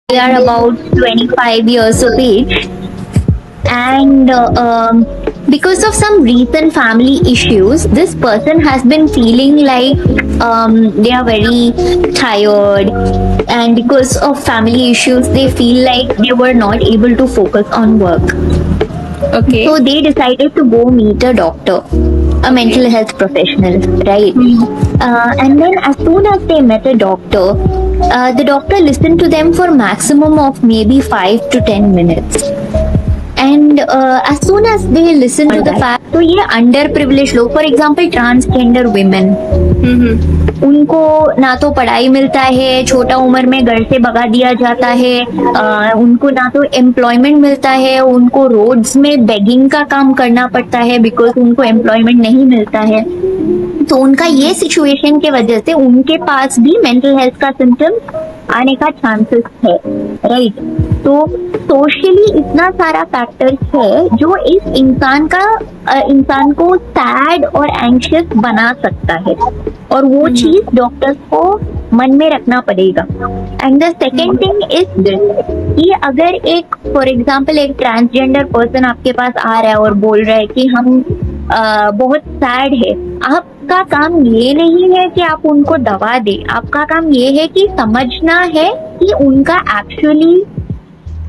They are about 25 years of age, and because of some recent family issues, this person has been feeling like they are very tired, and because of family issues, they feel like they were not able to focus on work. Okay. So they decided to go meet a doctor, a mental health professional, right? And then as soon as they met a doctor, the doctor listened to them for maximum of maybe 5 to 10 minutes. And as soon as they listen to the fact, तो ये underprivileged लोग, for example transgender women, उनको ना तो पढ़ाई मिलता है, छोटा उम्र में घर से भगा दिया जाता है, उनको ना तो एम्प्लॉयमेंट मिलता है, उनको रोड्स में बेगिंग का काम करना पड़ता है बिकॉज उनको एम्प्लॉयमेंट नहीं मिलता है. तो उनका ये सिचुएशन के वजह से उनके पास भी मेंटल हेल्थ का सिम्टम्स आने का चांसेस है, राइट? तो सोशली इतना सारा फैक्टर्स है जो इस इंसान को सैड और एंशियस बना सकता है, और वो चीज डॉक्टर्स को मन में रखना पड़ेगा. And the second thing is this कि अगर एक फॉर एग्जाम्पल एक ट्रांसजेंडर पर्सन आपके पास आ रहा है और बोल रहा है कि हम बहुत सैड है, आपका काम ये नहीं है कि आप उनको दवा दे, आपका काम ये है कि समझना है कि उनका एक्चुअली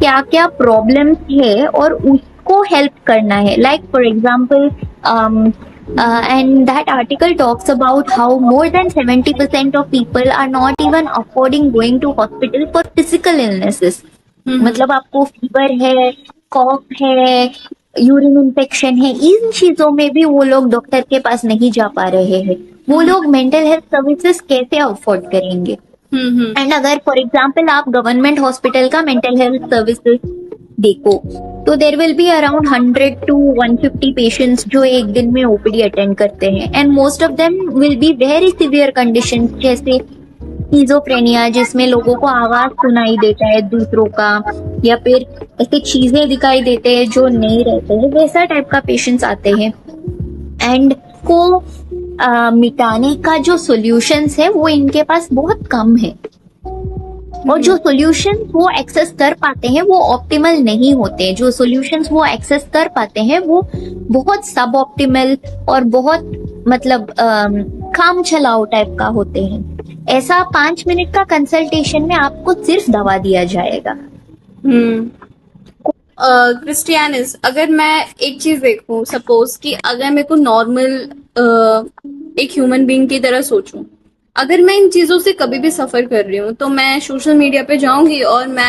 क्या क्या प्रॉब्लम्स है और उसको हेल्प करना है. Like for example and that article talks about how more than 70% of people are not even affording going to hospital for physical illnesses. मतलब आपको फीवर है, कॉफ है, यूरिन इन्फेक्शन है, इन चीजों में भी वो लोग डॉक्टर के पास नहीं जा पा रहे हैं. वो लोग मेंटल हेल्थ सर्विसेज कैसे अफोर्ड करेंगे? एंड अगर फॉर एग्जाम्पल आप गवर्नमेंट हॉस्पिटल का मेंटल हेल्थ सर्विसेज देखो तो there will be around 100 to 150 patients जो एक दिन में ओपीडी अटेंड करते हैं, and most of them will be very severe condition जैसे स्किज़ोफ्रेनिया, जिसमें लोगों को आवाज सुनाई देता है दूसरों का, या फिर ऐसे चीजें दिखाई देते हैं जो नहीं रहते हैं, वैसा टाइप का पेशेंट्स आते हैं. एंड को मिटाने का जो सॉल्यूशंस है वो इनके पास बहुत कम है, और जो सॉल्यूशंस वो एक्सेस कर पाते हैं वो ऑप्टिमल नहीं होते. जो सॉल्यूशंस वो एक्सेस कर पाते हैं वो बहुत सब ऑप्टिमल और बहुत मतलब काम चलाओ टाइप का होते हैं. ऐसा 5 मिनट का कंसल्टेशन में आपको सिर्फ दवा दिया जाएगा. क्रिस्टियानिस, अगर मैं एक चीज देखूं, सपोज कि अगर मेरे को नॉर्मल एक ह्यूमन बीइंग की तरह सोचूं, अगर मैं इन चीजों से कभी भी सफर कर रही हूँ तो मैं सोशल मीडिया पे जाऊंगी और मैं